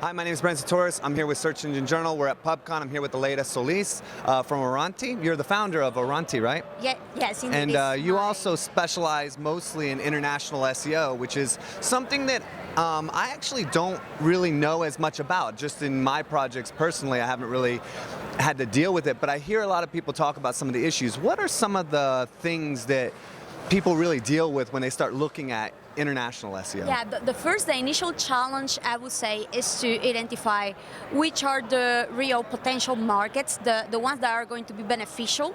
Hi, my name is Brent Csutoras. I'm here with Search Engine Journal. We're at Pubcon. I'm here with Aleyda Solis from Orainti. You're the founder of Orainti, right? Yeah, yes, indeed. And you also specialize mostly in international SEO, which is something that I actually don't really know as much about. Just in my projects personally, I haven't really had to deal with it, but I hear a lot of people talk about some of the issues. What are some of the things that people really deal with when they start looking at international SEO? Yeah, the initial challenge, I would say, is to identify which are the real potential markets, the ones that are going to be beneficial,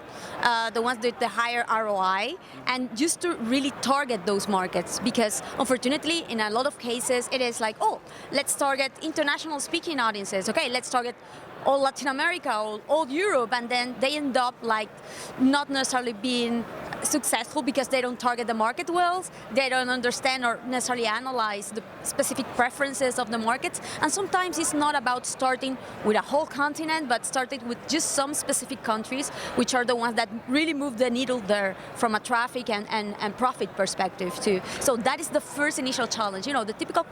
the ones with the higher ROI, and just to really target those markets. Because unfortunately, in a lot of cases, it is like, oh, let's target international speaking audiences. Okay, let's target all Latin America, all Europe, and then they end up like not necessarily being successful because they don't target the market well, they don't understand or necessarily analyze the specific preferences of the markets, and sometimes it's not about starting with a whole continent, but starting with just some specific countries, which are the ones that really move the needle there from a traffic and profit perspective too. So that is the first initial challenge. You know, the typical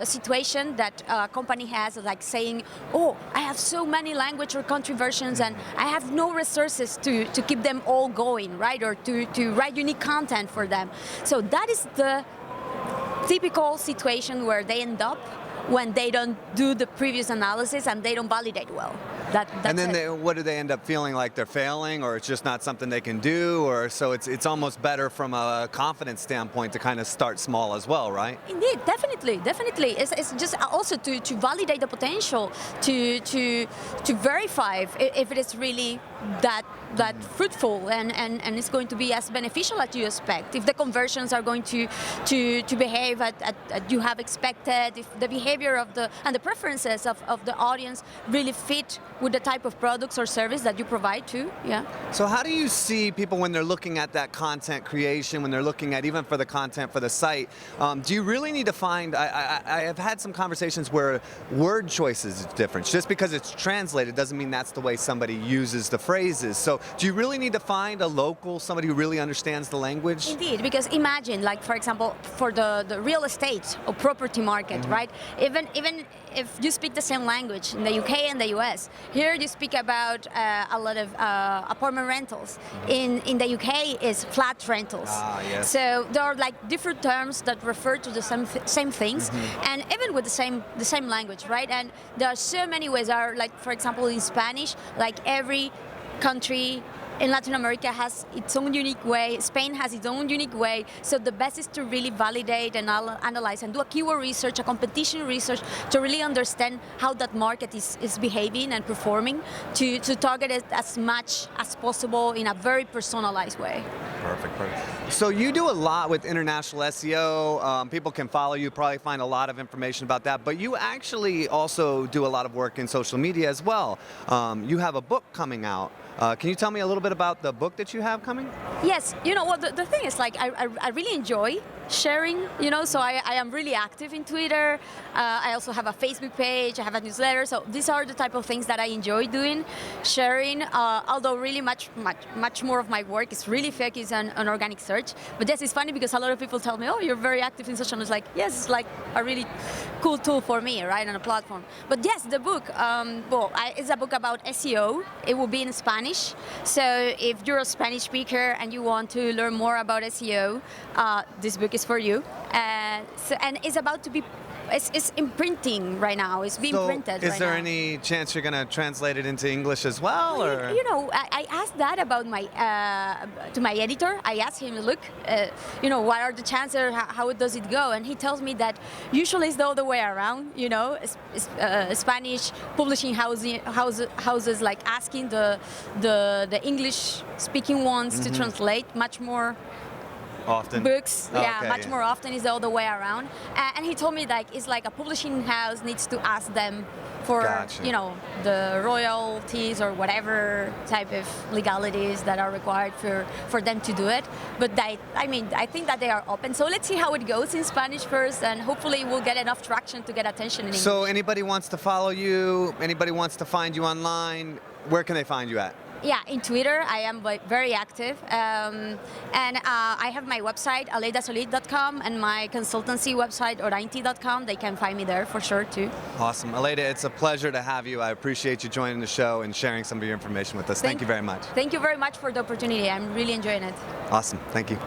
situation that a company has, like saying, oh, I have so many language or country versions and I have no resources to keep them all going, right? Or to write unique content for them. So that is the typical situation where they end up when they don't do the previous analysis and they don't validate well. And then what do they end up feeling like they're failing, or it's just not something they can do, or so it's almost better from a confidence standpoint to kind of start small as well, right? Indeed, definitely. It's just also to validate the potential, to verify if it is really that fruitful and it's going to be as beneficial as you expect. If the conversions are going to behave as you have expected, if the behavior of and the preferences of the audience really fit with the type of products or service that you provide too. Yeah. So how do you see people when they're looking at that content creation, when they're looking at even for the content for the site, do you really need to find, I have had some conversations where word choices is different. Just because it's translated doesn't mean that's the way somebody uses the phrases. So do you really need to find a local, somebody who really understands the language? Indeed, because imagine, like for example, for the real estate or property market, right? Even if you speak the same language in the UK and the US, here you speak about a lot of apartment rentals. In the UK is flat rentals. Yes. So there are like different terms that refer to the same things, and even with the same language, right? And there are so many ways. There are, like for example, in Spanish, like every country in Latin America has its own unique way, Spain has its own unique way, so the best is to really validate and analyze and do a keyword research, a competition research, to really understand how that market is behaving and performing, to target it as much as possible in a very personalized way. Perfect. So you do a lot with international SEO. People can follow you, probably find a lot of information about that, but you actually also do a lot of work in social media as well. You have a book coming out. Can you tell me a little bit about the book that you have coming? Yes, you know what, the thing is, like, I really enjoy sharing, you know, so I am really active in Twitter. I also have a Facebook page, I have a newsletter, so these are the type of things that I enjoy doing, sharing, although really much more of my work is really focused on organic search. But yes, it's funny because a lot of people tell me, oh, you're very active in social, and it's like, yes, it's like a really cool tool for me, right, on a platform. But yes, the book, it's a book about SEO. It will be in Spanish, so if you're a Spanish speaker and you want to learn more about SEO, this book is for you. And it's about to be, it's imprinting right now. It's being printed. Is there any chance you're going to translate it into English as well? Or? You know, I asked that about to my editor. I asked him, look, you know, what are the chances? How does it go? And he tells me that usually it's the other way around. You know, Spanish publishing houses like asking the English-speaking ones to translate much more. Often? Books, more often is the other way around. And he told me like it's like a publishing house needs to ask them for you know, the royalties or whatever type of legalities that are required for them to do it. But I think that they are open. So let's see how it goes in Spanish first, and hopefully we'll get enough traction to get attention in English. So anybody wants to follow you, anybody wants to find you online, where can they find you at? Yeah, in Twitter, I am very active. And I have my website, aleydasolis.com, and my consultancy website, Orainti.com. They can find me there for sure, too. Awesome. Aleyda, it's a pleasure to have you. I appreciate you joining the show and sharing some of your information with us. Thank you very much. Thank you very much for the opportunity. I'm really enjoying it. Awesome. Thank you.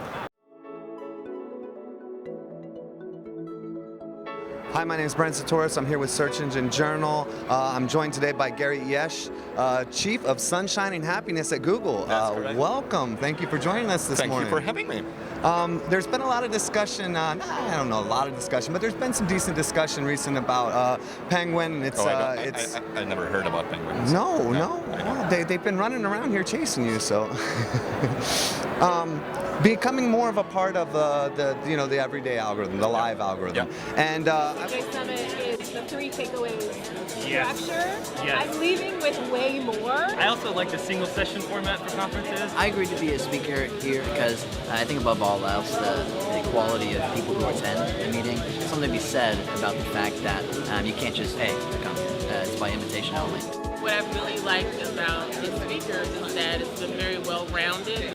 Hi, my name is Brent Csutoras. I'm here with Search Engine Journal. I'm joined today by Gary Yesh, Chief of Sunshine and Happiness at Google. That's Welcome. Thank you for joining us this morning. Thank you for having me. There's been a lot of discussion, I don't know, a lot of discussion, but there's been some decent discussion recent about Penguin. I never heard about penguins. No. They've been running around here chasing you, so. Becoming more of a part of the everyday algorithm, the live algorithm. And Today's summit is the 3 takeaways structure. Yes. I'm leaving with way more. I also like the single session format for conferences. I agreed to be a speaker here because I think above all else, the quality of people who attend the meeting, there's something to be said about the fact that you can't just, hey, come. It's by invitation only. What I've really liked about the speakers is that it's been very well-rounded.